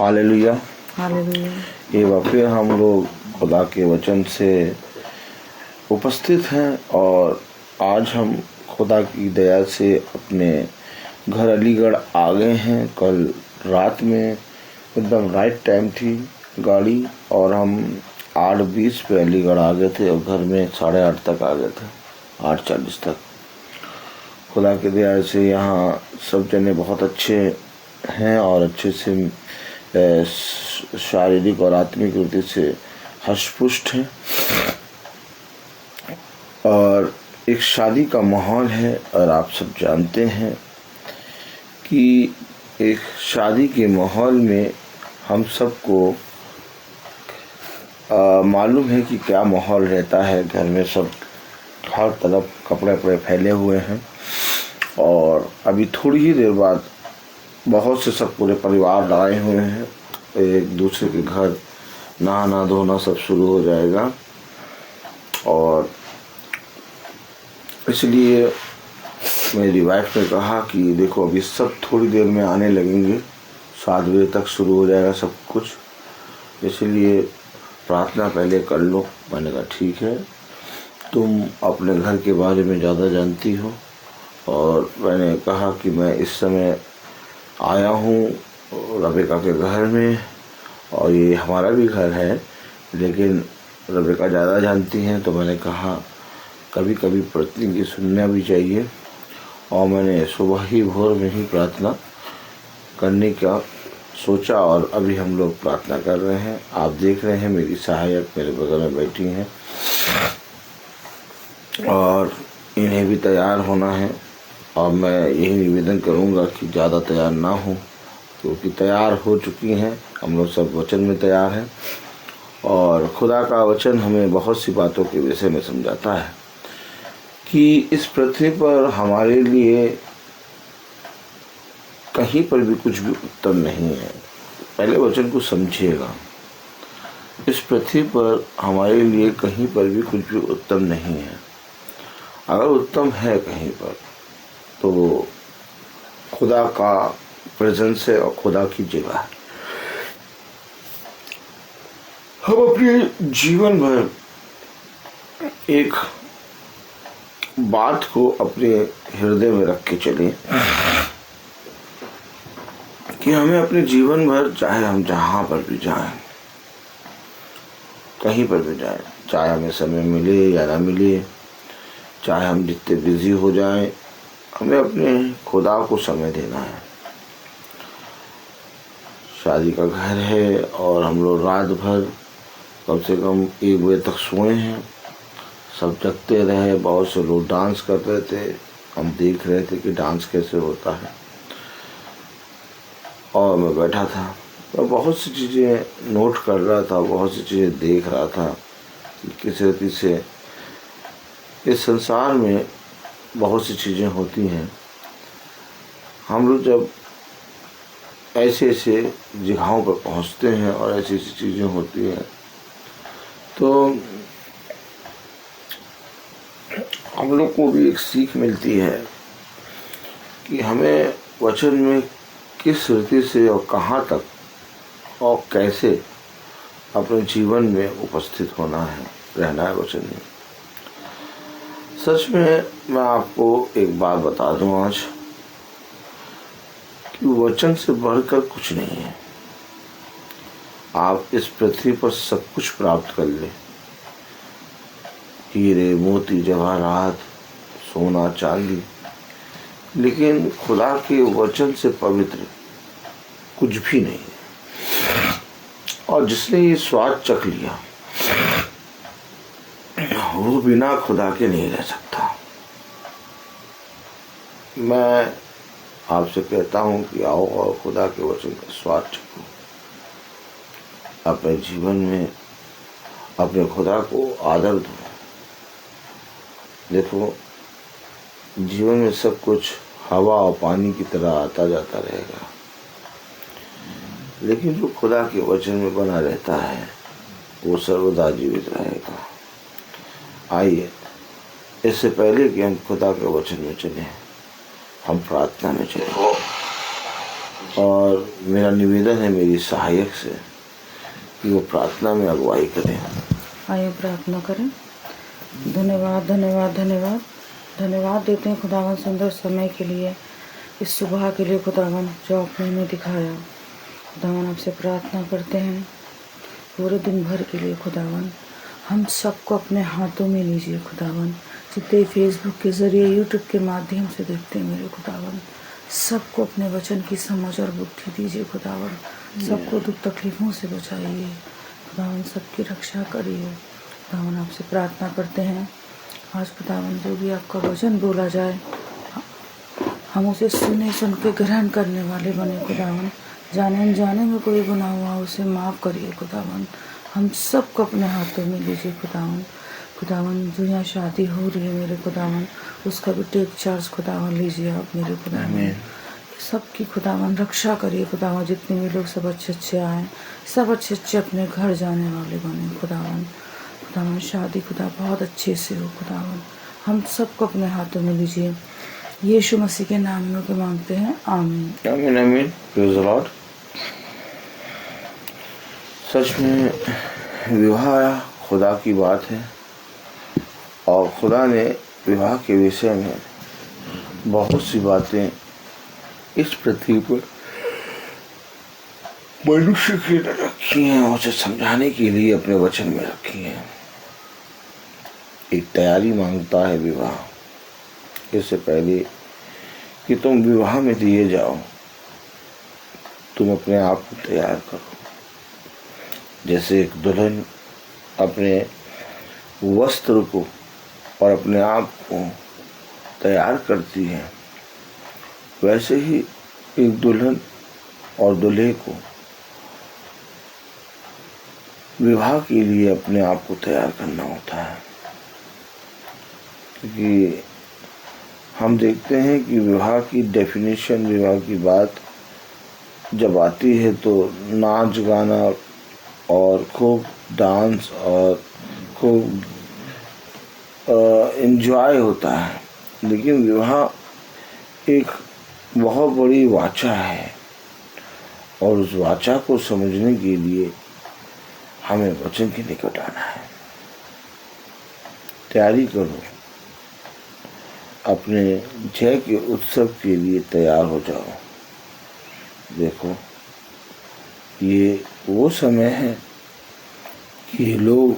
Hallelujah. Hallelujah. एक बार फिर हम लोग खुदा के वचन से उपस्थित हैं और आज हम खुदा की दया से अपने घर अलीगढ़ आ गए हैं। कल रात में एकदम राइट टाइम थी गाड़ी और हम 8:20 पे अलीगढ़ आ गए थे और घर में 8:30 तक आ गए थे, 8:40 तक। खुदा की दया से यहाँ सब जने बहुत अच्छे हैं और अच्छे से शारीरिक और आत्मिक रूप से हष्टपुष्ट हैं और एक शादी का माहौल है। और आप सब जानते हैं कि एक शादी के माहौल में हम सबको मालूम है कि क्या माहौल रहता है। घर में सब हर तरफ कपड़े वपड़े फैले हुए हैं और अभी थोड़ी ही देर बाद बहुत से सब पूरे परिवार आए हुए हैं। एक दूसरे के घर नहाना धोना सब शुरू हो जाएगा और इसलिए मेरी वाइफ ने कहा कि देखो अभी सब थोड़ी देर में आने लगेंगे, 7 बजे तक शुरू हो जाएगा सब कुछ, इसलिए प्रार्थना पहले कर लो। मैंने कहा ठीक है, तुम अपने घर के बारे में ज़्यादा जानती हो। और मैंने कहा कि मैं इस समय आया हूँ रबिका के घर में और ये हमारा भी घर है, लेकिन रबिका ज़्यादा जानती हैं। तो मैंने कहा कभी कभी पत्नी की सुनना भी चाहिए और मैंने सुबह ही भोर में ही प्रार्थना करने का सोचा और अभी हम लोग प्रार्थना कर रहे हैं। आप देख रहे हैं मेरी सहायक मेरे बगल में बैठी हैं और इन्हें भी तैयार होना है और मैं यही निवेदन करूंगा कि ज़्यादा तैयार ना हो, क्योंकि तैयार हो चुकी हैं। हम लोग सब वचन में तैयार हैं और खुदा का वचन हमें बहुत सी बातों के विषय में समझाता है कि इस पृथ्वी पर हमारे लिए कहीं पर भी कुछ भी उत्तम नहीं है। पहले वचन को समझिएगा, इस पृथ्वी पर हमारे लिए कहीं पर भी कुछ भी उत्तम नहीं है। अगर उत्तम है कहीं पर तो खुदा का प्रेजेंस है और खुदा की जगह है। हम अपने जीवन भर एक बात को अपने हृदय में रख के चलें कि हमें अपने जीवन भर, चाहे हम जहाँ पर भी जाएं, कहीं पर भी जाएं, चाहे हमें समय मिले या ना मिले, चाहे हम जितने बिजी हो जाएं, हमें अपने खुदा को समय देना है। शादी का घर है और हम लोग रात भर कम से कम 1 बजे तक सोए हैं, सब जगते रहे। बहुत से लोग डांस कर रहे थे, हम देख रहे थे कि डांस कैसे होता है और मैं बैठा था तो बहुत सी चीज़ें नोट कर रहा था, बहुत सी चीज़ें देख रहा था कि किस रीति से इस संसार में बहुत सी चीज़ें होती हैं। हम लोग जब ऐसे ऐसे जगहों पर पहुंचते हैं और ऐसी ऐसी चीज़ें होती हैं तो हम लोग को भी एक सीख मिलती है कि हमें वचन में किस रीति से और कहाँ तक और कैसे अपने जीवन में उपस्थित होना है, रहना है वचन में। सच में मैं आपको एक बात बता दूं आज कि वचन से बढ़कर कुछ नहीं है। आप इस पृथ्वी पर सब कुछ प्राप्त कर ले, हीरे मोती जवाहरात सोना चांदी, लेकिन खुदा के वचन से पवित्र कुछ भी नहीं है। और जिसने ये स्वाद चख लिया वो बिना खुदा के नहीं रह सकता। मैं आपसे कहता हूँ कि आओ और खुदा के वचन का स्वाद चखो। अपने जीवन में अपने खुदा को आदर दो। देखो जीवन में सब कुछ हवा और पानी की तरह आता जाता रहेगा, लेकिन जो खुदा के वचन में बना रहता है वो सर्वदा जीवित रहेगा। आइए, इससे पहले कि हम खुदा के वचन में चलें, हम प्रार्थना में चलें। और मेरा निवेदन है मेरी सहायक से कि वो प्रार्थना में अगुवाई करें। आइए प्रार्थना करें। धन्यवाद धन्यवाद धन्यवाद धन्यवाद देते हैं खुदावन सुंदर समय के लिए, इस सुबह के लिए खुदावन जो आपने हमें दिखाया। खुदावन आपसे प्रार्थना करते हैं पूरे दिन भर के लिए खुदावन, हम सबको अपने हाथों में लीजिए खुदावन। जितने फेसबुक के ज़रिए यूट्यूब के माध्यम से देखते हैं मेरे खुदावन, सबको अपने वचन की समझ और बुद्धि दीजिए खुदावन। सबको दुख तकलीफ़ों से बचाइए खुदावन, सबकी रक्षा करिए खुदावन। आपसे प्रार्थना करते हैं आज खुदावन जो भी आपका वचन बोला जाए हम उसे सुने, सुन के ग्रहण करने वाले बने खुदावन। जाने अनजाने में कोई गुनाह हुआ उसे माफ़ करिए खुदावन। हम सबको अपने हाथों में लीजिए खुदावन। खुदावन जो यहाँ शादी हो रही है मेरे खुदावन, उसका भी टेक चार्ज खुदावन लीजिए आप मेरे खुदावन। सबकी खुदावन रक्षा करिए खुदावन। जितने भी लोग सब अच्छे अच्छे आए, सब अच्छे अच्छे अपने घर जाने वाले बने खुदावन। खुदावन शादी खुदा बहुत अच्छे से हो खुदावन। हम सबको अपने हाथों में लीजिए, यीशु मसीह के नाम में के मांगते हैं, आमीन आमीन आमीन। Praise the lord. सच में विवाह खुदा की बात है और खुदा ने विवाह के विषय में बहुत सी बातें इस पृथ्वी पर मनुष्य के लिए रखी हैं और उसे समझाने के लिए अपने वचन में रखी हैं। एक तैयारी मांगता है विवाह। इससे पहले कि तुम विवाह में दिए जाओ, तुम अपने आप को तैयार करो। जैसे एक दुल्हन अपने वस्त्र को और अपने आप को तैयार करती है, वैसे ही एक दुल्हन और दूल्हे को विवाह के लिए अपने आप को तैयार करना होता है। क्योंकि हम देखते हैं कि विवाह की डेफिनेशन, विवाह की बात जब आती है तो नाच गाना और खूब डांस और खूब एंजॉय होता है। लेकिन विवाह एक बहुत बड़ी वाचा है और उस वाचा को समझने के लिए हमें वचन के निकट आना है। तैयारी करो, अपने जय के उत्सव के लिए तैयार हो जाओ। देखो ये वो समय है कि लोग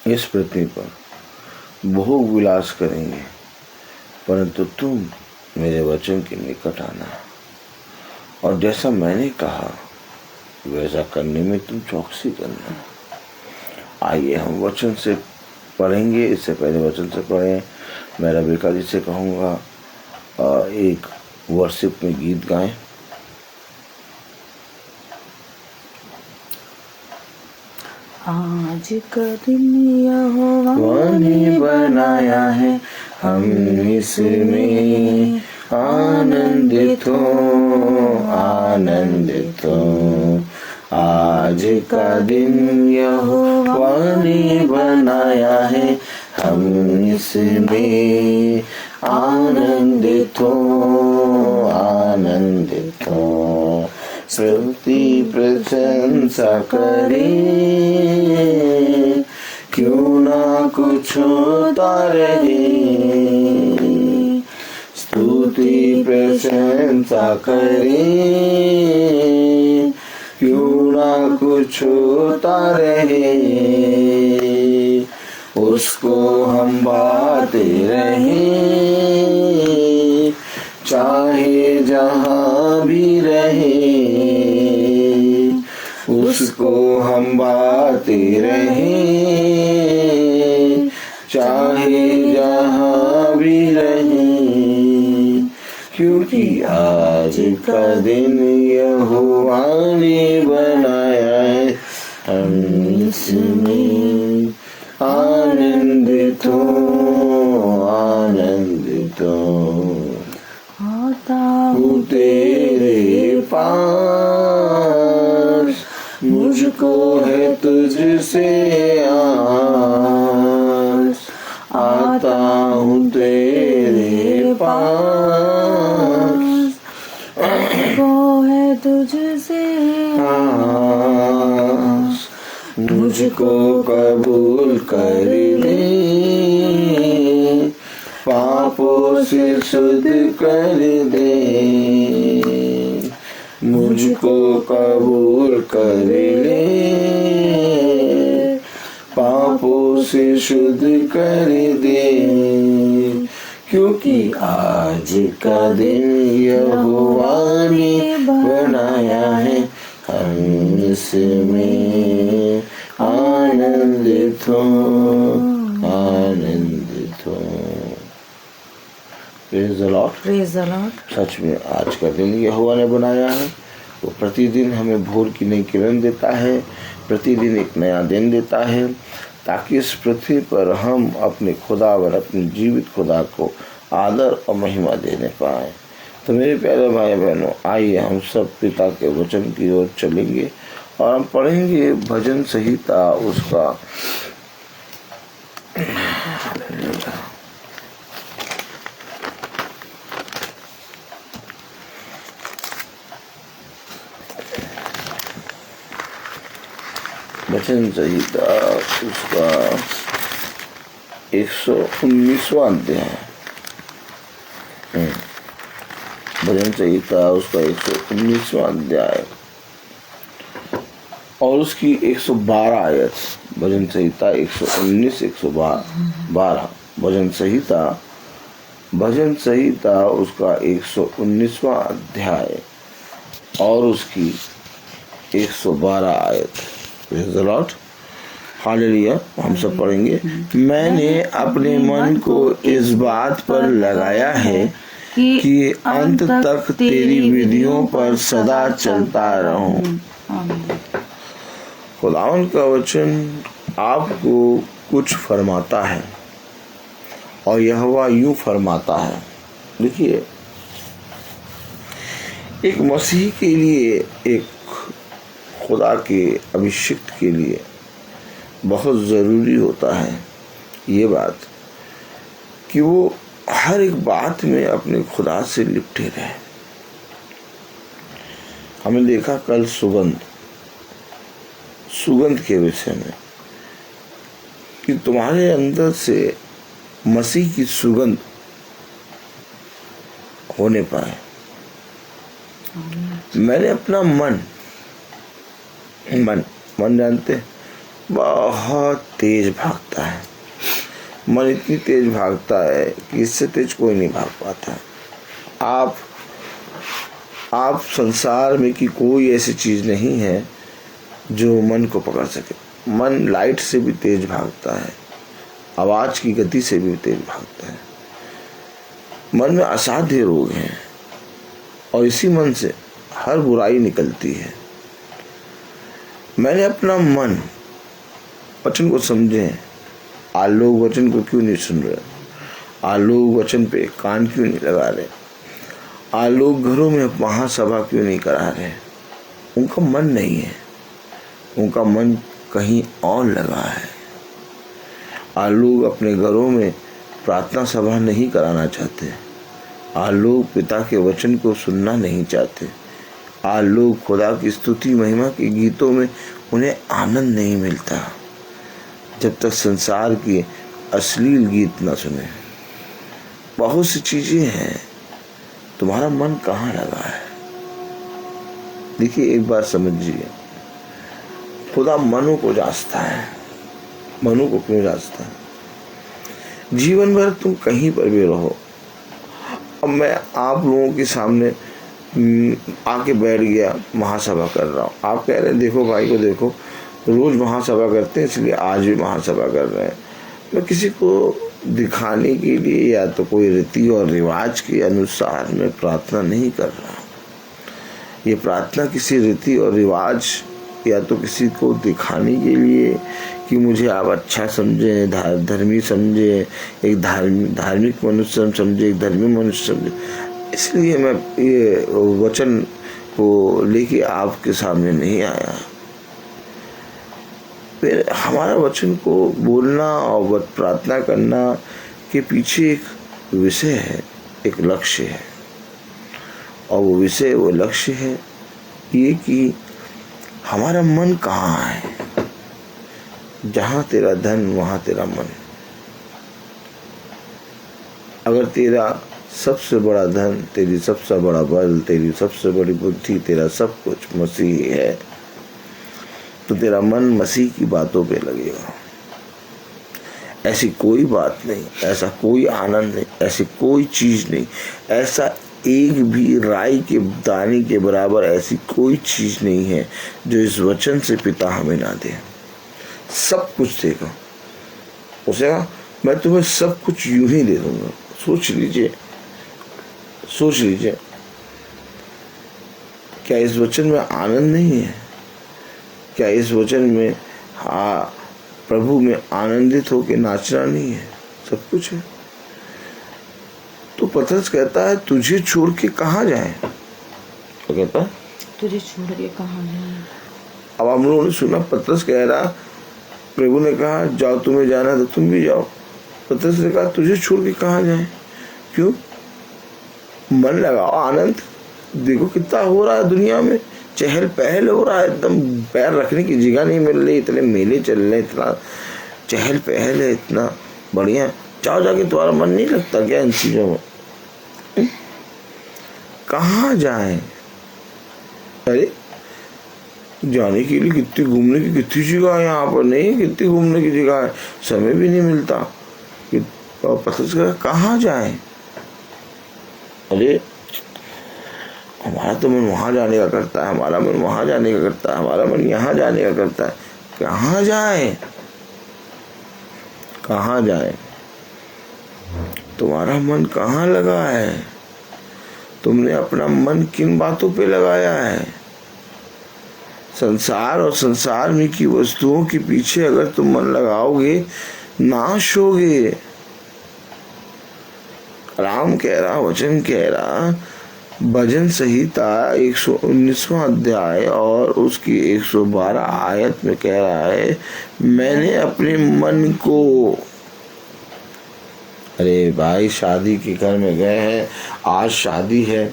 इस पृथ्वी पर भोग विलास करेंगे, परंतु तुम मेरे वचन के निकट आना और जैसा मैंने कहा वैसा करने में तुम चौकसी करना। आइए हम वचन से पढ़ेंगे। इससे पहले वचन से पढ़ें, मैं रबिका जी से कहूँगा एक वर्शिप में गीत गाएं। आज का दिन यहोवा ने बनाया है, हम इसमें आनंदित हो आनंदित हो। आज का दिन यहोवा ने बनाया है, हम इसमें आनंदित हो आनंदित हो। स्तुति प्रशंसा करें, क्यों ना कुछ होता रहे। स्तुति प्रशंसा करें, क्यों ना कुछ होता रहे। उसको हम बाते रहें, चाहे जहाँ भी रहे। उसको हम बाते रहें, चाहे जहाँ भी रहे। क्योंकि आज का दिन यहोवा ने बनाया है, हम इसमें आनंदित हो आनंदित हो। आता हूँ तेरे पास, मुझको है तुझसे आस। आता हूँ तेरे पास, तुझसे आस, मुझको कबूल कर ले, पापों से शुद्ध कर दे, मुझको कबूल कर ले, पापों से शुद्ध कर दे, क्योंकि आज का दिन यहोवा ने बनाया है, हम इसमें आनंदित हो, आनंदित हो। Praise the lord, praise the lord. सच में आज का दिन यहोवा ने बनाया है। वो प्रतिदिन हमें भोर की नई किरण देता है, प्रतिदिन एक नया दिन देता है, ताकि इस पृथ्वी पर हम अपने खुदावन, अपने जीवित खुदा को आदर और महिमा देने पाए। तो मेरे प्यारे भाई बहनों, आइए हम सब पिता के वचन की ओर चलेंगे और हम पढ़ेंगे भजन संहिता उसका भजन संहिता उसका 119वां अध्याय, भजन संहिता उसका 119वां अध्याय और उसकी 112 आयत। भजन संहिता 119 112 भजन संहिता उसका 119वां अध्याय और उसकी 112 आयत। Praise the Lord, hallelujah. हम सब पढ़ेंगे। मैंने अपने मन को इस बात पर लगाया है कि अंत तक तेरी विधियों पर सदा चलता रहूं। खुदावन का वचन आपको कुछ फरमाता है और यहोवा यूं फरमाता है। देखिए, एक मसीह के लिए, एक खुदा के अभिषिक्त के लिए बहुत ज़रूरी होता है ये बात कि वो हर एक बात में अपने खुदा से लिपटे रहे। हमने देखा कल सुगंध के विषय में कि तुम्हारे अंदर से मसीह की सुगंध होने पाए। मैंने अपना मन जानते हैं, बहुत तेज भागता है। मन इतनी तेज भागता है कि इससे तेज कोई नहीं भाग पाता। आप संसार में की कोई ऐसी चीज नहीं है जो मन को पकड़ सके। मन लाइट से भी तेज भागता है, आवाज की गति से भी तेज भागता है। मन में असाध्य रोग हैं और इसी मन से हर बुराई निकलती है। मैंने अपना मन, वचन को समझे। आज लोग वचन को क्यों नहीं सुन रहे? आज लोग वचन पे कान क्यों नहीं लगा रहे? आज लोग घरों में महासभा क्यों नहीं करा रहे? उनका मन नहीं है, उनका मन कहीं और लगा है। आज लोग अपने घरों में प्रार्थना सभा नहीं कराना चाहते। आज लोग पिता के वचन को सुनना नहीं चाहते। आज लोग खुदा की स्तुति महिमा के गीतों में उन्हें आनंद नहीं मिलता जब तक संसार के अश्लील गीत न सुने। बहुत सी चीजें हैं, तुम्हारा मन कहाँ लगा है? देखिए, एक बार समझिए, खुदा मनों को जांचता है। मनों को क्यों जांचता है? जीवन भर तुम कहीं पर भी रहो। अब मैं आप लोगों के सामने आके बैठ गया, महासभा कर रहा हूँ। आप कह रहे हैं देखो भाई को देखो, रोज महासभा करते हैं इसलिए आज भी महासभा कर रहे हैं। मैं किसी को दिखाने के लिए या तो कोई रीति और रिवाज के अनुसार मैं प्रार्थना नहीं कर रहा। ये प्रार्थना किसी रीति और रिवाज या तो किसी को दिखाने के लिए कि मुझे आप अच्छा समझे, धर्मी समझे, एक धार्मिक मनुष्य समझे, एक धर्मी मनुष्य समझे, इसलिए मैं ये वचन को लेके आपके सामने नहीं आया। फिर हमारा वचन को बोलना और प्रार्थना करना के पीछे एक विषय है, एक लक्ष्य है, और वो विषय, वो लक्ष्य है ये कि हमारा मन कहाँ है। जहां तेरा धन वहां तेरा मन। अगर तेरा सबसे बड़ा धन, तेरी सबसे बड़ा बल, तेरी सबसे बड़ी बुद्धि, तेरा सब कुछ मसीह है, तो तेरा मन मसीह की बातों पे लगेगा। ऐसी कोई बात नहीं, ऐसा कोई आनंद नहीं, ऐसी कोई चीज नहीं, ऐसा एक भी राई के दाने के बराबर ऐसी कोई चीज नहीं है जो इस वचन से पिता हमें ना दे। सब कुछ देगा। उसे कहा मैं तुम्हें सब कुछ यूं ही दे दूंगा। सोच लीजिए, सोच लीजिए, क्या इस वचन में आनंद नहीं है? क्या इस वचन में प्रभु में आनंदित होकर नाचना नहीं है? सब कुछ है। तो पतरस कहता है तुझे छोड़ के कहाँ जाए? तो कहता है तुझे छोड़ के कहाँ जाए। अब हम लोगों ने सुना पतरस कह रहा, प्रभु ने कहा जाओ, तुम्हें जाना तो तुम भी जाओ। पतरस ने कहा तुझे छोड़ के कहाँ जाए? क्यों? मन लगाओ, आनंद देखो कितना हो रहा है दुनिया में, चहल पहल हो रहा है, एकदम पैर रखने की जगह नहीं मिल रही, इतने मेले चल रहे, इतना चहल पहल है, इतना बढ़िया। जाओ, जाके तुम्हारा मन नहीं लगता क्या इन चीजों में? कहाँ जाए? अरे जाने के लिए कितनी घूमने की कितनी जगह है यहाँ पर, नहीं कितनी घूमने की जगह है, समय भी नहीं मिलता। पतरस कहाँ जाए? अरे हमारा तो मन वहां जाने का करता है, हमारा मन वहां जाने का करता है, हमारा मन यहाँ जाने का करता है। कहाँ जाए? कहाँ जाए? तुम्हारा मन कहाँ लगा है? तुमने अपना मन किन बातों पे लगाया है? संसार और संसार में की वस्तुओं के पीछे अगर तुम मन लगाओगे नाश होगे। राम कह रहा, वचन कह रहा, भजन संहिता 119वां अध्याय और उसकी 112 आयत में कह रहा है मैंने अपने मन को। अरे भाई शादी के घर में गए हैं, आज शादी है,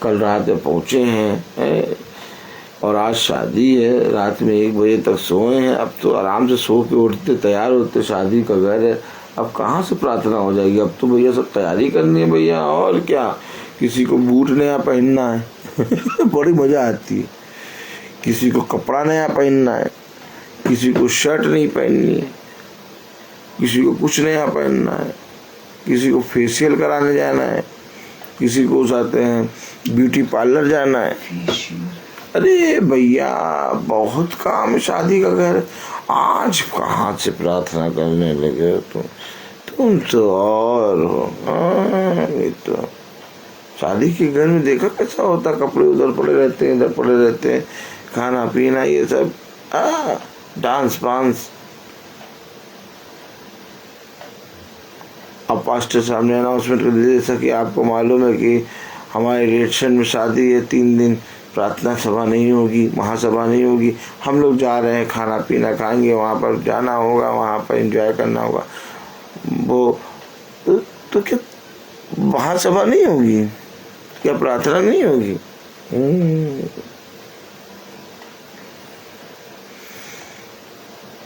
कल रात में पहुंचे हैं और आज शादी है, रात में 1 बजे तक सोए हैं। अब तो आराम से सो के उठते तैयार होते, शादी का घर है, अब कहाँ से प्रार्थना हो जाएगी? अब तो भैया सब तैयारी करनी है भैया, और क्या। किसी को बूट नया पहनना है बड़ी मजा आती है। किसी को कपड़ा नया पहनना है, किसी को शर्ट नहीं पहननी है, किसी को कुछ नया पहनना है, किसी को फेशियल कराने जाना है, किसी को जाते हैं ब्यूटी पार्लर जाना है। अरे भैया बहुत काम है शादी का घर। आज कहाँ से प्रार्थना करने लगे हो तुम तो और हो। ये तो शादी के घर में देखा कैसा होता, कपड़े उधर पड़े रहते हैं, इधर पड़े रहते हैं, खाना पीना ये सब, डांस वांस। अब पास्टर साहब ने अनाउंसमेंट कर दिया जैसा कि आपको मालूम है कि हमारे रिलेशन में शादी है, 3 दिन प्रार्थना सभा नहीं होगी, महासभा नहीं होगी, हम लोग जा रहे हैं, खाना पीना खाएंगे, वहाँ पर जाना होगा, वहाँ पर एंजॉय करना होगा। वो तो क्या महासभा नहीं होगी? क्या प्रार्थना नहीं होगी?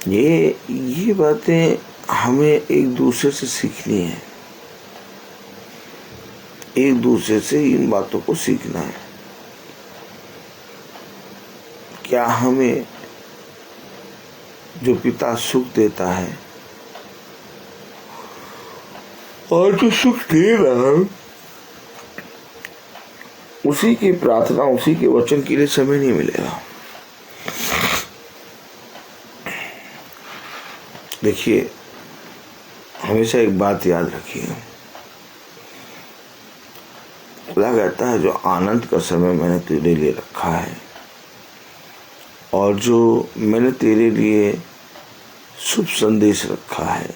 ये बातें हमें एक दूसरे से सीखनी है, एक दूसरे से इन बातों को सीखना है। क्या हमें जो पिता सुख देता है और जो सुख दे रहा है उसी की प्रार्थना, उसी के वचन के लिए समय नहीं मिलेगा। देखिए हमेशा एक बात याद रखिए, खुदा कहता है जो आनंद का समय मैंने तेरे लिए रखा है और जो मैंने तेरे लिए शुभ संदेश रखा है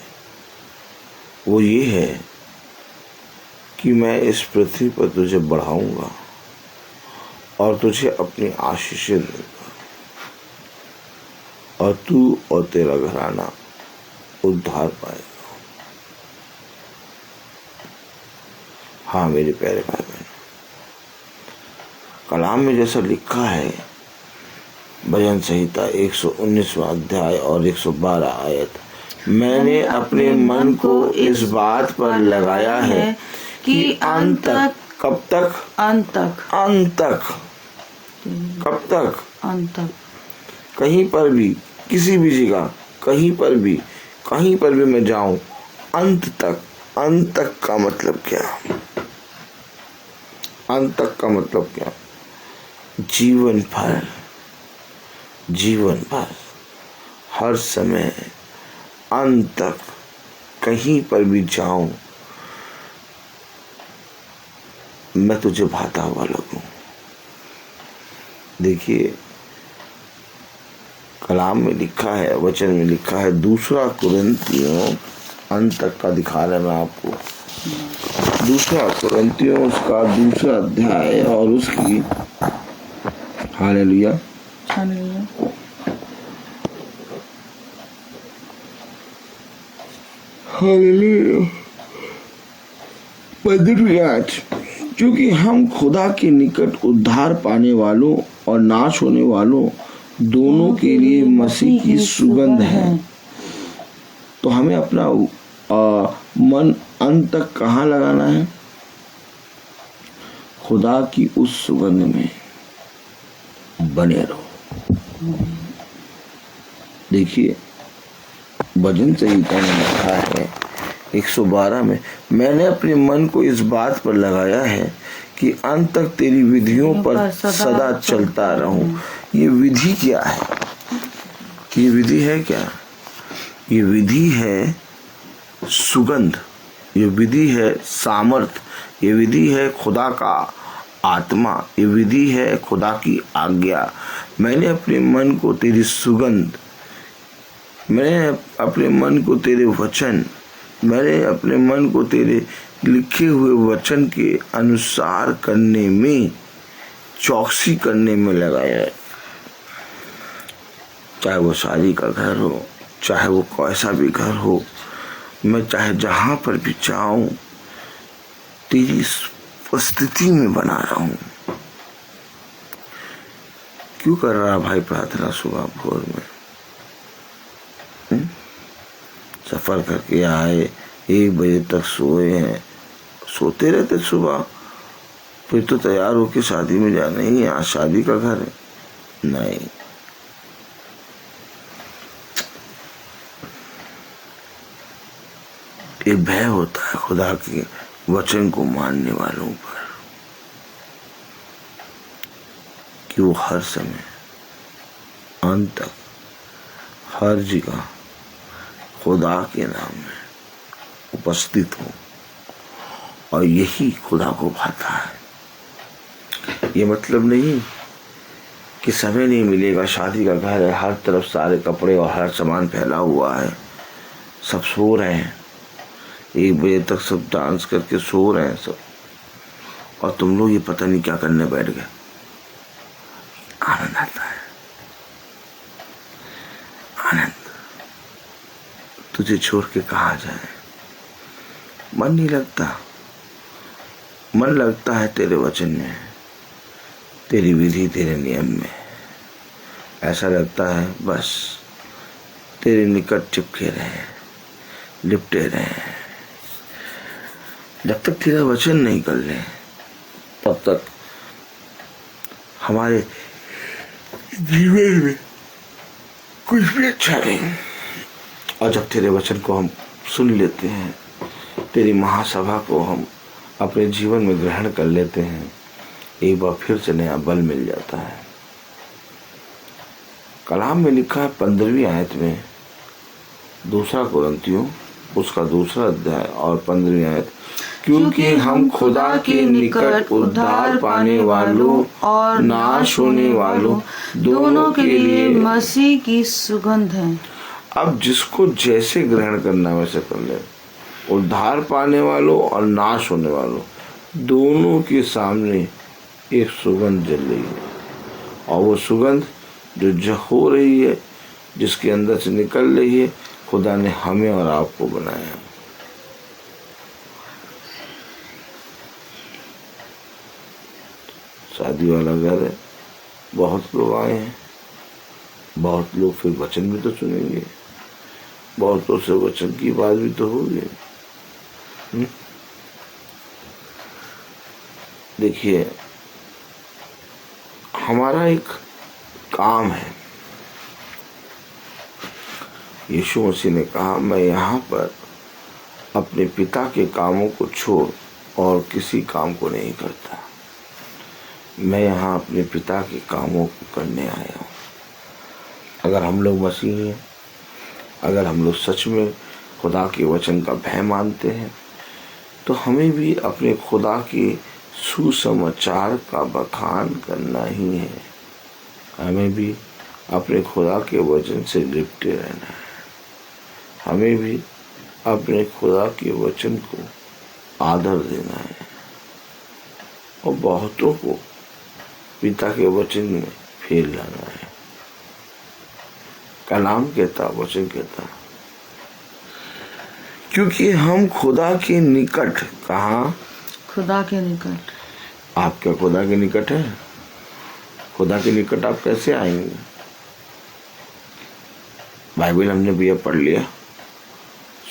वो ये है कि मैं इस पृथ्वी पर तुझे बढ़ाऊंगा और तुझे अपनी आशीषें दूंगा और तू और तेरा घराना उद्धार पाएगा। हाँ मेरे प्यारे भाई बहन, कलाम में जैसा लिखा है, भजन संहिता 119वां अध्याय और 112 आयत, मैंने अपने मन को इस बात पर लगाया है कि अंत तक, कब तक? अंत तक, अंत तक, कब तक? अंत तक, कहीं पर भी, किसी भी जगह, कहीं पर भी मैं जाऊं, अंत तक। अंत तक का मतलब क्या? अंत तक का मतलब क्या? जीवन भर, हर समय, अंत तक, कहीं पर भी जाऊं, मैं तुझे भाता हुआ लगूं। देखिए, कलाम में लिखा है, वचन में लिखा है, 2 कुरिन्थियों, अंत तक का दिखा रहा है मैं आपको, 2 कुरिन्थियों उसका 2 अध्याय और उसकी, हालेलुया, हालेलुया, 15वीं आयत, क्योंकि हम खुदा के निकट उद्धार पाने वालों और नाश होने वालों दोनों के लिए मसीह की सुगंध है। तो हमें अपना मन अंत तक कहाँ लगाना है? खुदा की उस सुगंध में बने रहो। देखिए, भजन संहिता में लिखा है 112 में, मैंने अपने मन को इस बात पर लगाया है कि अंत तक तेरी विधियों पर सदा चलता रहूं। ये विधि क्या है? ये विधि है क्या? ये विधि है सुगंध, ये विधि है सामर्थ, ये विधि है खुदा का आत्मा, ये विधि है खुदा की आज्ञा। मैंने अपने मन को तेरी सुगंध, मैंने अपने मन को तेरे वचन, मैंने अपने मन को तेरे लिखे हुए वचन के अनुसार करने में, चौकसी करने में लगाया है। चाहे वो शादी का घर हो, चाहे वो कैसा भी घर हो, मैं चाहे जहां पर भी जाऊं, तेरी उपस्थिति में बना रहा हूं। क्यों कर रहा भाई प्रार्थना सुबह भोर में? सफर करके आए, 1 बजे तक सोए हैं, सोते रहते सुबह, फिर तो तैयार होके शादी में जाना ही है, आज शादी का घर है। नहीं, एक भय होता है खुदा के वचन को मानने वालों पर कि वो हर समय, अंत तक, हर जगह खुदा के नाम में उपस्थित हो, और यही खुदा को भाता है। ये मतलब नहीं कि समय नहीं मिलेगा, शादी का घर है, हर तरफ सारे कपड़े और हर सामान फैला हुआ है, सब सो रहे हैं, 1 बजे तक सब डांस करके सो रहे हैं सब, और तुम लोग ये पता नहीं क्या करने बैठ गए। आनंद आता है, आनंद। तुझे छोड़ के कहाँ जाए? मन नहीं लगता, मन लगता है तेरे वचन में, तेरी विधि, तेरे नियम में। ऐसा लगता है बस तेरे निकट चिपके रहे, लिपटे रहे। जब तक तेरा वचन नहीं कर ले, तब तक हमारे जीवन में कुछ भी अच्छा नहीं। और जब तेरे वचन को हम सुन लेते हैं, तेरी महासभा को हम अपने जीवन में ग्रहण कर लेते हैं, एक बार फिर से नया बल मिल जाता है। कलाम में लिखा है 15वीं आयत में, 2 कुरिन्थियों उसका 2 अध्याय और 15वीं आयत, क्योंकि हम खुदा के निकट उद्धार पाने वालों और नाश होने वालों दोनों के लिए मसीह की सुगंध है। अब जिसको जैसे ग्रहण करना वैसे कर ले। उद्धार पाने वालों और नाश होने वालों दोनों के सामने एक सुगंध जल रही है, और वो सुगंध जो हो रही है, जिसके अंदर से निकल रही है, खुदा ने हमें और आपको बनाया। शादी वाला घर है, बहुत लोग आए हैं, बहुत लोग फिर वचन भी तो सुनेंगे, बहुतों से वचन की बात भी तो होगी। देखिए, हमारा एक काम है। यीशु मसीह ने कहा, मैं यहाँ पर अपने पिता के कामों को छोड़ और किसी काम को नहीं करता। मैं यहाँ अपने पिता के कामों को करने आया हूँ। अगर हम लोग मसीह हैं, अगर हम लोग सच में खुदा के वचन का भय मानते हैं, तो हमें भी अपने खुदा के सुसमाचार का बखान करना ही है। हमें भी अपने खुदा के वचन से लिपटे रहना है। हमें भी अपने खुदा के वचन को आदर देना है और बहुतों को पिता के वचन में फेर लाना है। कलाम कहता, वचन कहता, क्योंकि हम खुदा के निकट, कहाँ? खुदा के निकट। आप क्या खुदा के निकट है? खुदा के निकट आप कैसे आएंगे? बाइबल हमने भैया पढ़ लिया,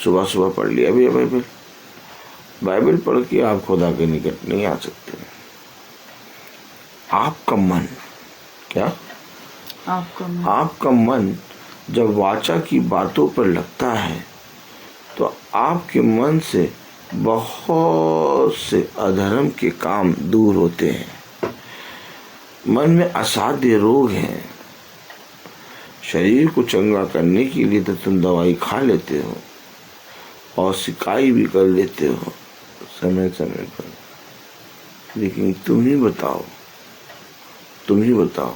सुबह सुबह पढ़ लिया भैया बाइबल पढ़ के आप खुदा के निकट नहीं आ सकते। आपका मन, क्या? आपका मन जब वाचा की बातों पर लगता है तो आपके मन से बहुत से अधर्म के काम दूर होते हैं। मन में असाध्य रोग हैं। शरीर को चंगा करने के लिए तो तुम दवाई खा लेते हो और सिकाई भी कर लेते हो समय समय पर, लेकिन तुम ही बताओ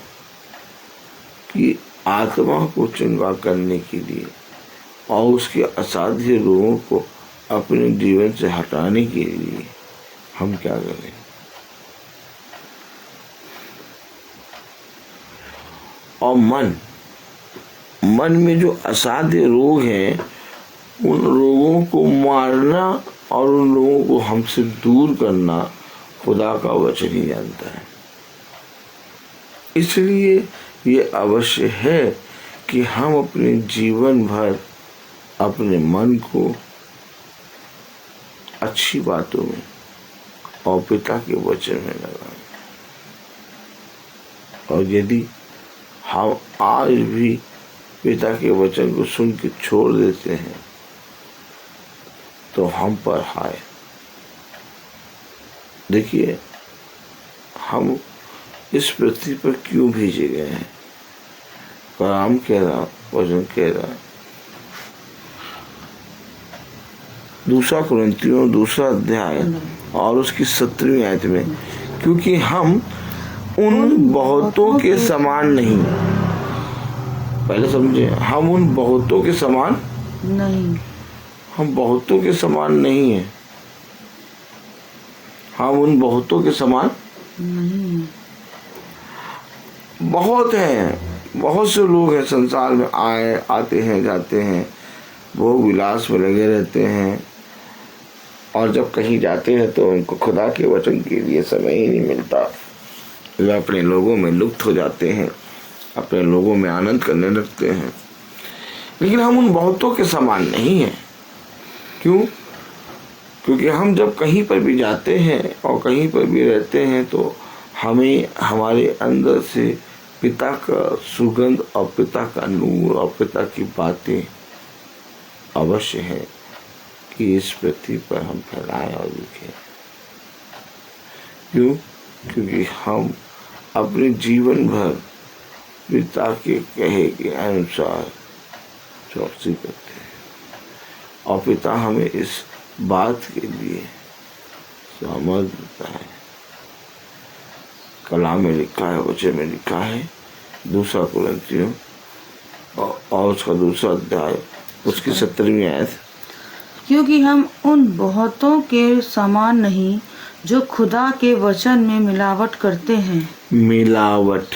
कि आत्मा को चंगा करने के लिए और उसके असाध्य रोगों को अपने जीवन से हटाने के लिए हम क्या करें? और मन में जो असाध्य रोग हैं, उन रोगों को मारना और उन लोगों को हमसे दूर करना खुदा का वचन ही जानता है। इसलिए ये अवश्य है कि हम अपने जीवन भर अपने मन को अच्छी बातों में और पिता के वचन में लगाएं। और यदि हम आज भी पिता के वचन को सुन के छोड़ देते हैं तो हम पर हाय। देखिए, हम इस पृथ्वी पर क्यों भेजे गए हैं? कलाम कह रहा, वचन कह रहा, 2 कुरिन्थियों 2 अध्याय और उसकी 17वीं आयत में, क्योंकि हम उन बहुतों के समान नहीं, पहले समझे, हम उन बहुतों के समान नहीं, हम बहुतों के समान नहीं है, हम उन बहुतों के समान नहीं। बहुत हैं, बहुत से लोग हैं संसार में, आते हैं जाते हैं, भोग विलास में लगे रहते हैं, और जब कहीं जाते हैं तो उनको खुदा के वचन के लिए समय ही नहीं मिलता। वे अपने लोगों में लुप्त हो जाते हैं, अपने लोगों में आनंद करने लगते हैं। लेकिन हम उन बहुतों के समान नहीं हैं। क्यों? क्योंकि हम जब कहीं पर भी जाते हैं और कहीं पर भी रहते हैं तो हमें हमारे अंदर से पिता का सुगंध और पिता का नूर और पिता की बातें अवश्य है कि इस पृथ्वी पर हम फैलाएं और लिखें। क्यों? क्योंकि हम अपने जीवन भर पिता के कहे के अनुसार चौकसी करते हैं और पिता हमें इस बात के लिए समझ देता है। कलाम में लिखा है, वचन में लिखा है, 2 कुरिन्थियों और उसका 2 अध्याय उसकी 17वीं आयत, क्योंकि हम उन बहुतों के समान नहीं जो खुदा के वचन में मिलावट करते हैं। मिलावट,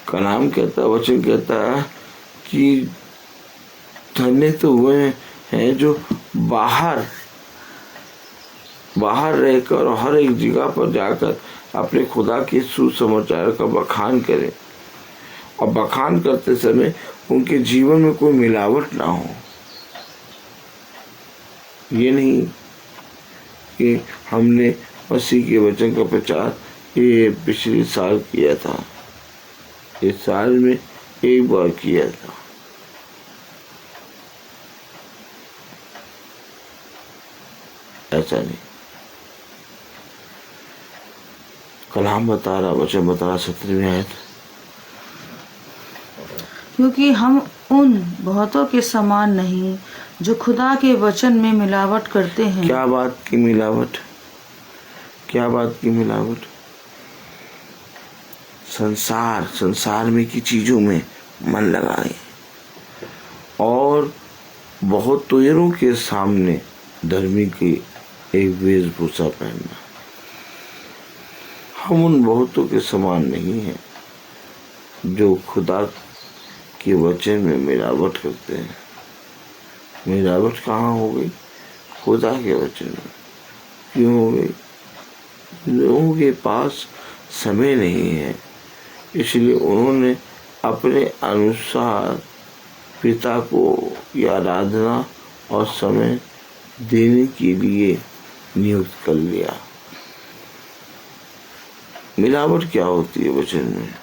कलाम कहता, वचन कहता है कि धन्य तो हुए हैं जो बाहर रहकर और हर एक जगह पर जाकर अपने खुदा के सुसमाचार का बखान करें और बखान करते समय उनके जीवन में कोई मिलावट ना हो। ये नहीं कि हमने मसीह के वचन का प्रचार ये पिछले साल किया था, इस साल में एक बार किया था। ऐसा नहीं। कलाम बता रहा, वचन बता रहा 17वीं आयत, क्योंकि हम उन बहुतों के समान नहीं जो खुदा के वचन में मिलावट करते हैं। क्या बात की मिलावट? क्या बात की मिलावट? संसार में की चीजों में मन लगाए और बहुत तोयरों के सामने धर्मी की एक वेशभूषा पहनना। हम उन बहुतों के समान नहीं हैं जो खुदा के वचन में मिलावट करते हैं। मिलावट कहाँ हो गई? खुदा के वचन में। क्यों हो गई? लोगों के पास समय नहीं है, इसलिए उन्होंने अपने अनुसार पिता को आराधना और समय देने के लिए नियुक्त कर लिया। मिलावट क्या होती है वचन में?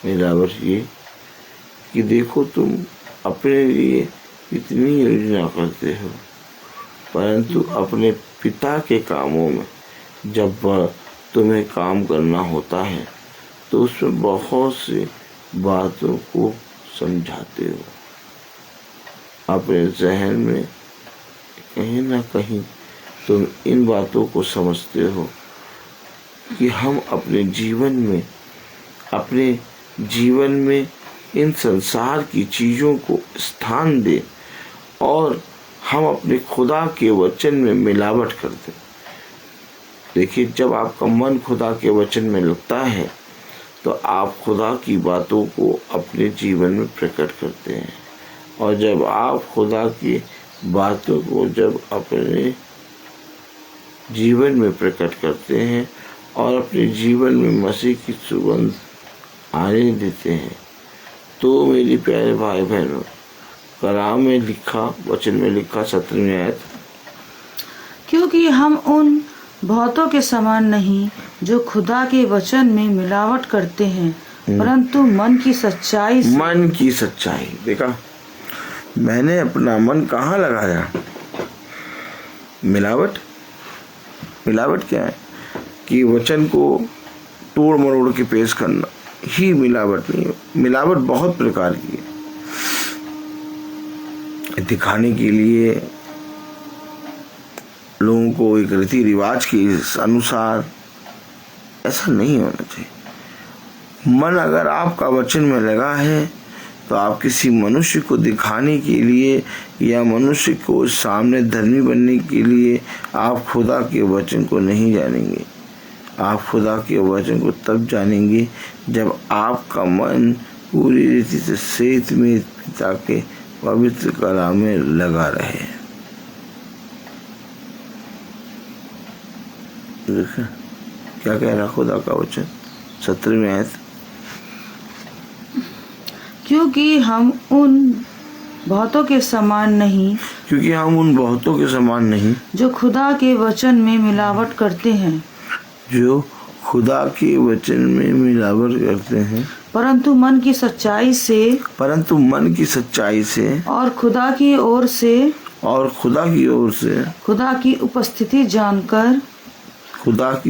मिलावट ये कि देखो तुम अपने लिए इतनी योजना करते हो, परंतु अपने पिता के कामों में जब तुम्हें काम करना होता है तो उसमें बहुत सी बातों को समझाते हो। अपने जहन में कहीं ना कहीं तुम इन बातों को समझते हो कि हम अपने जीवन में इन संसार की चीज़ों को स्थान दें और हम अपने खुदा के वचन में मिलावट करते। देखिए, जब आपका मन खुदा के वचन में लगता है तो आप खुदा की बातों को अपने जीवन में प्रकट करते हैं, और जब आप खुदा की बातों को जब अपने जीवन में प्रकट करते हैं और अपने जीवन में मसीह की सुगंध आने देते हैं, तो मेरी प्यारे भाई बहनों, कलाम में लिखा, वचन में लिखा 17वीं आयत, क्योंकि हम उन बहुतों के समान नहीं जो खुदा के वचन में मिलावट करते हैं, परंतु मन की सच्चाई। देखा, मैंने अपना मन कहाँ लगाया? मिलावट क्या है? कि वचन को तोड़ मरोड़ के पेश करना ही मिलावट नहीं है। मिलावट बहुत प्रकार की है। दिखाने के लिए, लोगों को एक रीति रिवाज के अनुसार, ऐसा नहीं होना चाहिए। मन अगर आपका वचन में लगा है तो आप किसी मनुष्य को दिखाने के लिए या मनुष्य को सामने धर्मी बनने के लिए आप खुदा के वचन को नहीं जानेंगे। आप खुदा के वचन को तब जानेंगे जब आपका मन पूरी रीति से सेत में पिता के पवित्र कलाम में लगा रहे। देखा क्या कह रहा खुदा का वचन 17वीं आयत, क्योंकि हम उन बहुतों के समान नहीं जो खुदा के वचन में मिलावट करते हैं, परंतु मन की सच्चाई से और खुदा की ओर से खुदा की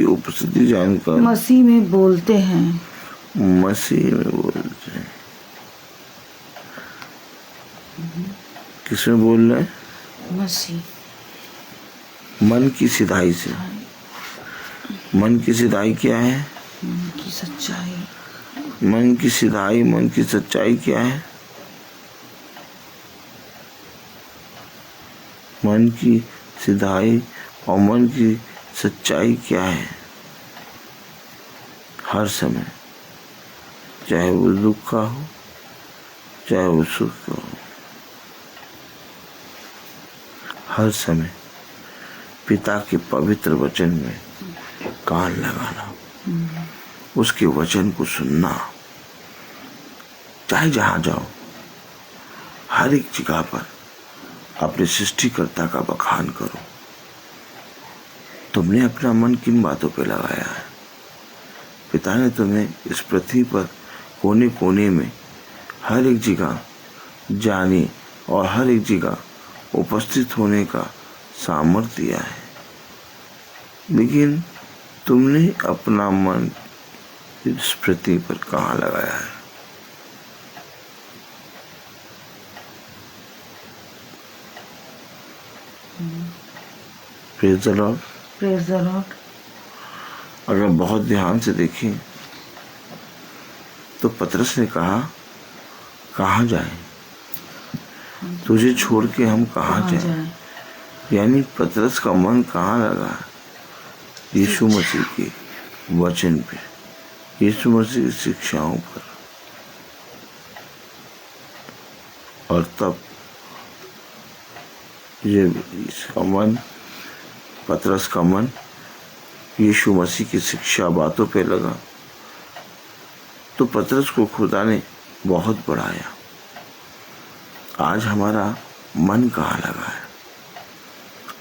उपस्थिति जानकर मसीह में बोलते हैं। किसमें बोल रहे हैं? मसीह। मन की सिधाई से। मन की सिधाई क्या है? मन की सच्चाई। मन की सिधाई, मन की सच्चाई क्या है? मन की सिधाई और मन की सच्चाई क्या है? हर समय, चाहे वो दुख का हो, चाहे वो सुख का हो, हर समय पिता के पवित्र वचन में कान लगाना। उसके वचन को सुनना। चाहे जहां जाओ, हर एक जगह पर अपने सृष्टिकर्ता का बखान करो। तुमने अपना मन किन बातों पे लगाया है? पिता ने तुम्हें इस पृथ्वी पर कोने कोने में हर एक जगह जाने और हर एक जगह उपस्थित होने का सामर्थ्य दिया है, लेकिन तुमने अपना मन इस पृथ्वी पर कहाँ लगाया है? Praise the lord. Praise the Lord. अगर बहुत ध्यान से देखें तो पतरस ने कहा, कहाँ जाएं? तुझे छोड़ के हम कहाँ जाएं? यानी पतरस का मन कहाँ लगा? यीशु मसीह के वचन पे, यीशु मसीह की शिक्षाओं पर। और तब ये इसका मन, पतरस का मन यीशु मसीह की शिक्षा बातों पे लगा, तो पतरस को खुदा ने बहुत बढ़ाया। आज हमारा मन कहाँ लगा है?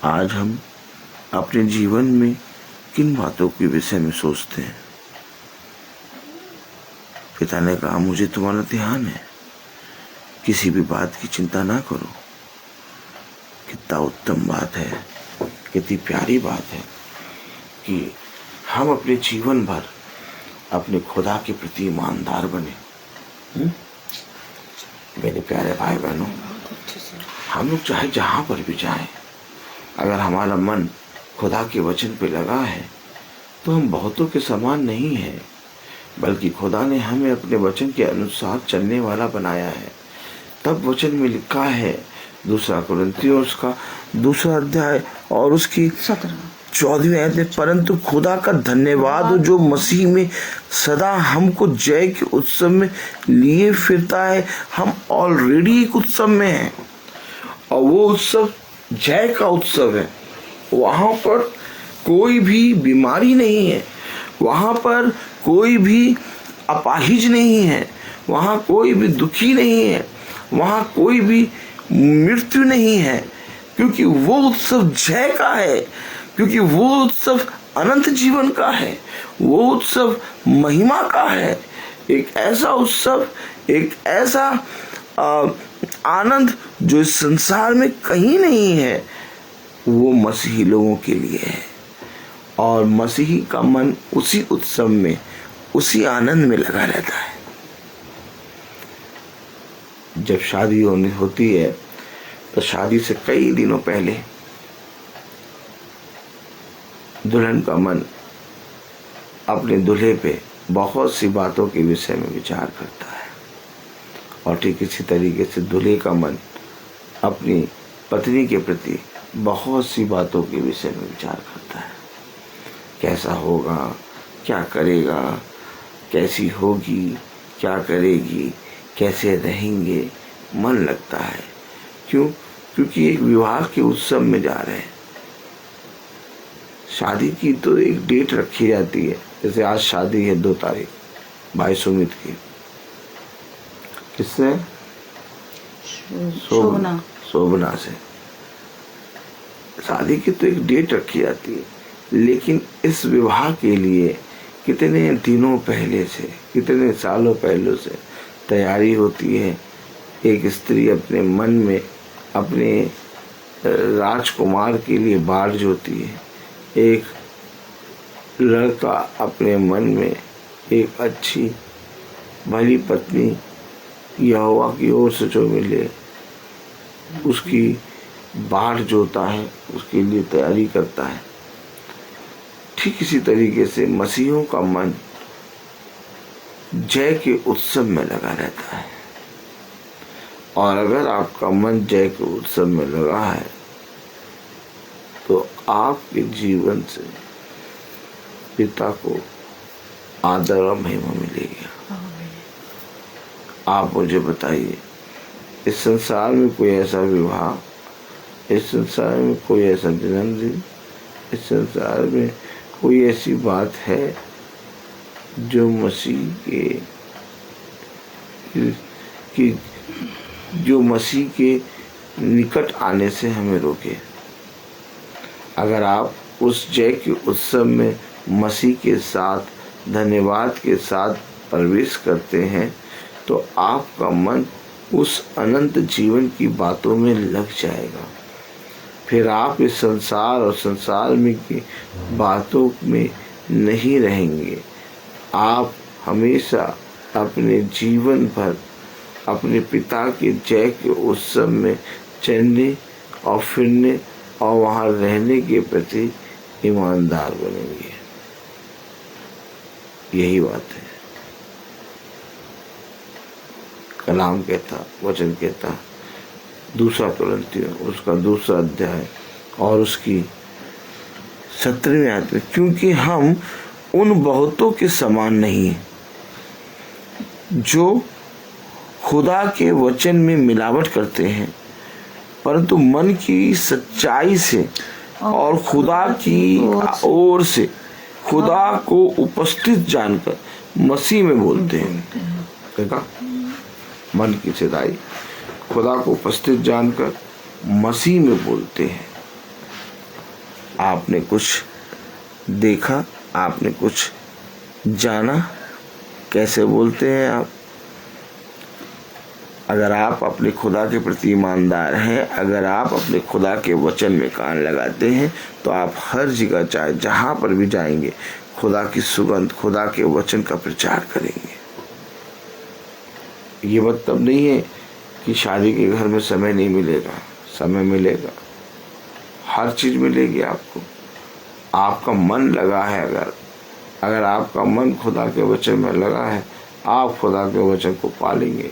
आज हम अपने जीवन में किन बातों के विषय में सोचते हैं? पिता ने कहा, मुझे तुम्हारा ध्यान है, किसी भी बात की चिंता ना करो। कितना उत्तम बात है, कितनी प्यारी बात है कि हम अपने जीवन भर अपने खुदा के प्रति ईमानदार बने। मेरे प्यारे भाई बहनों, हम लोग चाहे जहाँ पर भी जाएं, अगर हमारा मन खुदा के वचन पे लगा है तो हम बहुतों के समान नहीं हैं, बल्कि खुदा ने हमें अपने वचन के अनुसार चलने वाला बनाया है। तब वचन में लिखा है, 2 कुरिन्थियों का 2 अध्याय और उसकी 14वीं आयत में, परंतु खुदा का धन्यवाद हो जो मसीह में सदा हमको जय के उत्सव में लिए फिरता है। हम ऑलरेडी एक उत्सव में हैं और वो उत्सव जय का उत्सव है। वहाँ पर कोई भी बीमारी नहीं है, वहाँ पर कोई भी अपाहिज नहीं है, वहाँ कोई भी दुखी नहीं है, वहाँ कोई भी मृत्यु नहीं है, क्योंकि वो उत्सव जय का है, क्योंकि वो उत्सव अनंत जीवन का है, वो उत्सव महिमा का है। एक ऐसा उत्सव, एक ऐसा आनंद जो इस संसार में कहीं नहीं है, वो मसीही लोगों के लिए है। और मसीही का मन उसी उत्सव में, उसी आनंद में लगा रहता है। जब शादी होती है तो शादी से कई दिनों पहले दुल्हन का मन अपने दूल्हे पे बहुत सी बातों के विषय में विचार करता है, और ठीक इसी तरीके से दूल्हे का मन अपनी पत्नी के प्रति बहुत सी बातों के विषय में विचार करता है। कैसा होगा, क्या करेगा, कैसी होगी, क्या करेगी, कैसे रहेंगे, मन लगता है। क्यों? क्योंकि एक विवाह के उत्सव में जा रहे हैं। शादी की तो एक डेट रखी जाती है, जैसे आज शादी है 2 तारीख भाई सुमित की। किससे? शोभना से। शादी की तो एक डेट रखी जाती है, लेकिन इस विवाह के लिए कितने दिनों पहले से, कितने सालों पहले से तैयारी होती है। एक स्त्री अपने मन में अपने राजकुमार के लिए बाढ़ जोती है, एक लड़का अपने मन में एक अच्छी भली पत्नी यहोवा की ओर से जो मिले उसकी बाढ़ जोता है, उसके लिए तैयारी करता है। ठीक इसी तरीके से मसीहों का मन जय के उत्सव में लगा रहता है। और अगर आपका मन जय के उत्सव में लगा है तो आपके जीवन से पिता को आदर और महिमा मिलेगी। आप मुझे बताइए, इस संसार में कोई ऐसा विवाह, इस संसार में कोई ऐसा जन्मदिन, इस संसार में कोई ऐसी बात है जो मसीह के निकट आने से हमें रोके। अगर आप उस जय के उत्सव में मसीह के साथ धन्यवाद के साथ प्रवेश करते हैं तो आपका मन उस अनंत जीवन की बातों में लग जाएगा। फिर आप इस संसार और संसार में की बातों में नहीं रहेंगे। आप हमेशा अपने जीवन भर अपने पिता के जय के उत्सव में चलने और फिरने और वहाँ रहने के प्रति ईमानदार बनेंगे। यही बात है। कलाम कहता, वचन कहता, 2 कुरिन्थियों उसका 2 अध्याय और उसकी 17वीं आयत में, क्योंकि हम उन बहुतों के समान नहीं जो खुदा के वचन में मिलावट करते हैं, परंतु मन की सच्चाई से और खुदा की ओर से खुदा को उपस्थित जानकर मसीह में बोलते हैं। देखा, मन की सच्चाई खुदा को उपस्थित जानकर मसीह में बोलते हैं। आपने कुछ देखा, आपने कुछ जाना, कैसे बोलते हैं आप? अगर आप अपने खुदा के प्रति ईमानदार हैं, अगर आप अपने खुदा के वचन में कान लगाते हैं, तो आप हर जगह चाहे जहाँ पर भी जाएंगे खुदा की सुगंध, खुदा के वचन का प्रचार करेंगे। ये मतलब नहीं है कि शादी के घर में समय नहीं मिलेगा, समय मिलेगा, हर चीज़ मिलेगी आपको। आपका मन लगा है, अगर आपका मन खुदा के वचन में लगा है, आप खुदा के वचन को पालेंगे,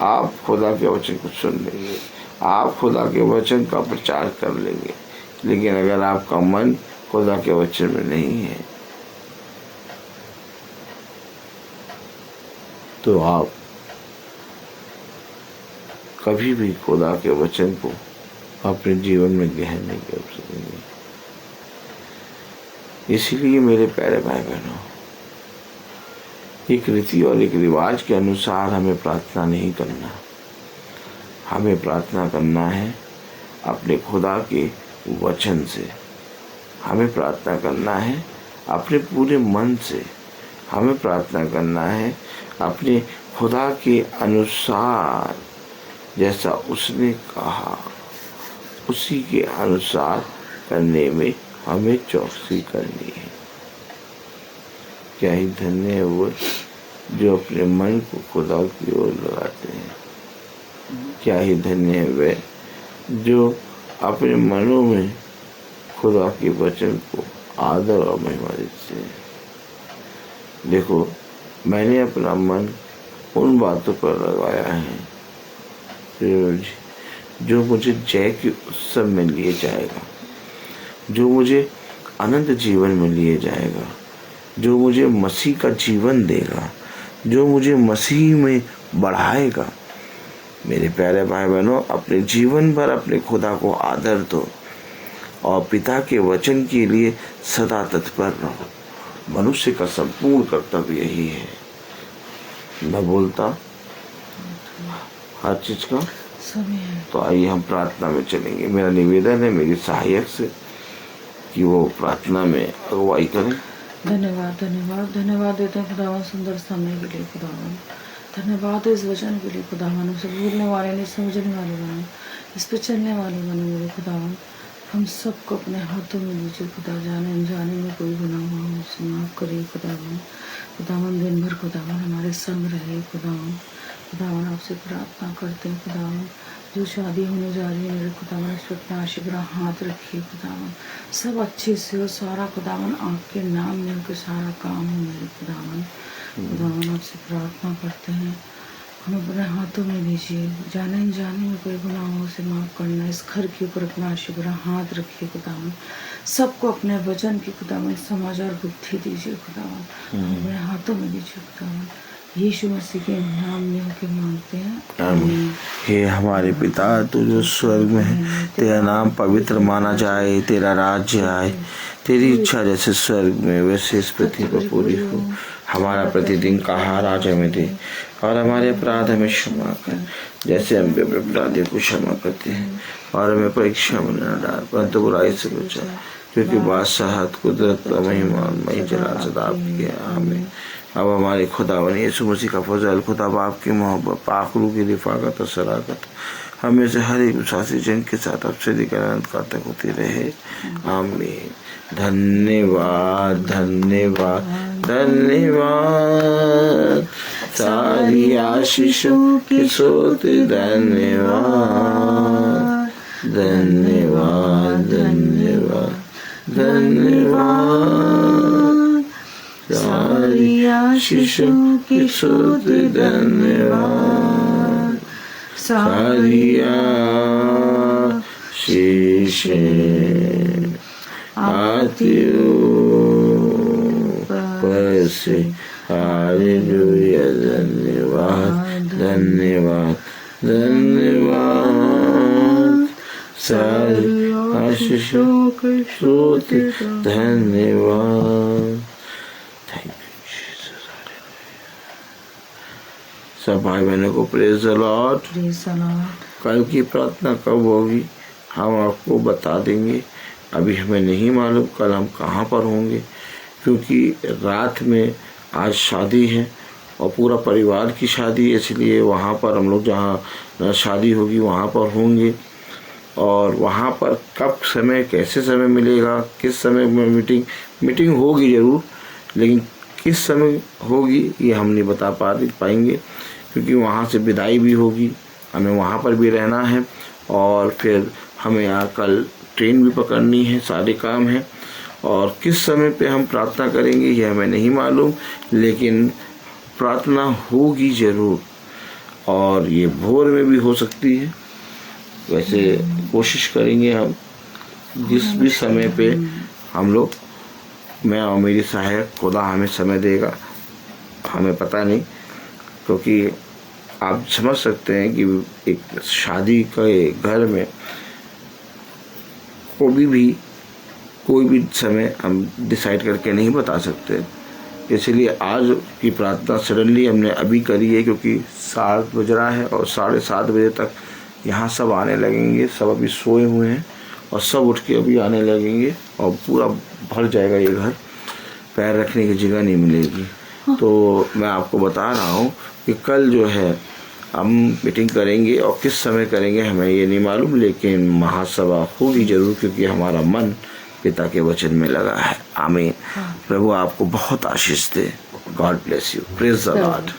आप खुदा के वचन को सुन लेंगे, आप खुदा के वचन का प्रचार कर लेंगे। लेकिन अगर आपका मन खुदा के वचन में नहीं है तो आप कभी भी खुदा के वचन को अपने जीवन में ग्रहण नहीं कर सकेंगे। इसीलिए मेरे प्यारे भाई बहनों, एक रीति और एक रिवाज के अनुसार हमें प्रार्थना नहीं करना। हमें प्रार्थना करना है अपने खुदा के वचन से। हमें प्रार्थना करना है अपने पूरे मन से। हमें प्रार्थना करना है अपने खुदा के अनुसार, जैसा उसने कहा उसी के अनुसार करने में हमें चौकसी करनी है। क्या ही धन्य है वो जो अपने मन को खुदा की ओर लगाते हैं। क्या ही धन्य है वे जो अपने मनों में खुदा के वचन को आदर और महिमा देते हैं। देखो, मैंने अपना मन उन बातों पर लगाया है जो मुझे जय के उत्सव में लिए जाएगा, जो मुझे अनंत जीवन में लिए जाएगा, जो मुझे मसीह का जीवन देगा, जो मुझे मसीह में बढ़ाएगा। मेरे प्यारे भाई बहनों, अपने जीवन भर अपने खुदा को आदर दो और पिता के वचन के लिए सदा तत्पर रहो। मनुष्य का संपूर्ण कर्तव्य यही है। मैं बोलता हर चीज का समय है। तो आइए हम प्रार्थना में चलेंगे। मेरा निवेदन है मेरी सहायक से कि वो प्रार्थना में अगुवाई करें। धन्यवाद धन्यवाद धन्यवाद देते हैं खुदावन सुंदर समय के लिए। खुदावन धन्यवाद इस वचन के लिए। खुदावन उसे भूलने वाले नहीं, समझने वाले बने, इस पर चलने वाले बने मेरे खुदावन। हम सबको अपने हाथों में लीजिए खुदा। जाने अनजाने में कोई गुनाह हुआ हो उसे माफ़ करिए खुदावन। खुदावन दिन भर खुदावन हमारे संग रहे खुदावन। खुदावन आपसे प्रार्थना करते हैं खुदावन, जो शादी होने जा रही है मेरे खुदावन उस पर अपना आशीर्वाद हाथ रखिए खुदावन। सब अच्छे से हो, सारा खुदावन आपके नाम में होकर सारा काम हो मेरे खुदावन। खुदावन आपसे प्रार्थना करते हैं, हम अपने हाथों में लीजिए। जाने अनजाने में कोई गुनाह हो उसे माफ़ करना। इस घर के ऊपर अपना आशीर्वाद हाथ रखिए खुदावन। सबको अपने वचन की खुदावन समझ और बुद्धि दीजिए खुदावन। अपने हाथों में लीजिए खुदावन। यीशु मसीह के नाम में होकर मांगते हैं, आमीन। हे हमारे पिता, तू जो स्वर्ग में है, तेरा नाम पवित्र माना जाए, तेरा राज्य आए, तेरी इच्छा जैसे स्वर्ग में वैसे इस पृथ्वी पर पूरी हो। हमारा प्रतिदिन का आहार आज हमें दे, और हमारे अपराध हमें क्षमा कर, जैसे हम भी अपने अपराधियों को क्षमा करते हैं, और हमें परीक्षा में न डाल, परंतु बुराई से बचा, क्योंकि बादशाहत, कुदरत, महिमा, मई जलाल सदा आपकी है। आमीन। अब हमारे खुदावन यीशु मसीह का फजल, खुदा बाप की मोहब्बत, पाक रूह की रिफाकत और शराकत हमें से हर एक विश्वासी जन के साथ अब से लेकर अनंत काल तक होती रहे। आमीन। धन्यवाद धन्यवाद धन्यवाद, सारी आशीषों की स्रोत धन्यवाद धन्यवाद धन्यवाद धन्यवाद, सारी आशीषों की स्रोत धन्यवाद, सारी आशीषें आती ऊपर से। हालेलुया। धन्यवाद धन्यवाद धन्यवाद, सारी आशीषों के स्रोत धन्यवाद। Thank you Jesus. सब भाई बहनों को प्रेज द लॉर्ड। कल की प्रार्थना कब होगी हम आपको बता देंगे, अभी हमें नहीं मालूम कल हम कहाँ पर होंगे, क्योंकि रात में आज शादी है और पूरा परिवार की शादी है, इसलिए वहाँ पर हम लोग जहाँ शादी होगी वहाँ पर होंगे। और वहाँ पर कब समय, कैसे समय मिलेगा, किस समय में मीटिंग होगी ज़रूर, लेकिन किस समय होगी ये हम नहीं बता पाएंगे, क्योंकि वहाँ से विदाई भी होगी, हमें वहाँ पर भी रहना है, और फिर हमें यहाँ कल ट्रेन भी पकड़नी है, सारे काम हैं। और किस समय पे हम प्रार्थना करेंगे ये हमें नहीं मालूम, लेकिन प्रार्थना होगी ज़रूर, और ये भोर में भी हो सकती है। वैसे कोशिश करेंगे हम जिस भी समय पे हम लोग, मैं और मेरी सहायक, खुदा हमें समय देगा, हमें पता नहीं, क्योंकि आप समझ सकते हैं कि एक शादी के घर में कोई भी समय हम डिसाइड करके नहीं बता सकते। इसलिए आज की प्रार्थना सडनली हमने अभी करी है, क्योंकि 7 बज रहा है और 7:30 बजे तक यहाँ सब आने लगेंगे। सब अभी सोए हुए हैं और सब उठ के अभी आने लगेंगे, और पूरा भर जाएगा ये घर, पैर रखने की जगह नहीं मिलेगी। तो मैं आपको बता रहा हूँ कि कल जो है हम मीटिंग करेंगे, और किस समय करेंगे हमें ये नहीं मालूम, लेकिन महासभा होगी ज़रूर, क्योंकि हमारा मन पिता के वचन में लगा है। आमीन। प्रभु आपको बहुत आशीष दे। God bless you. Praise the Lord.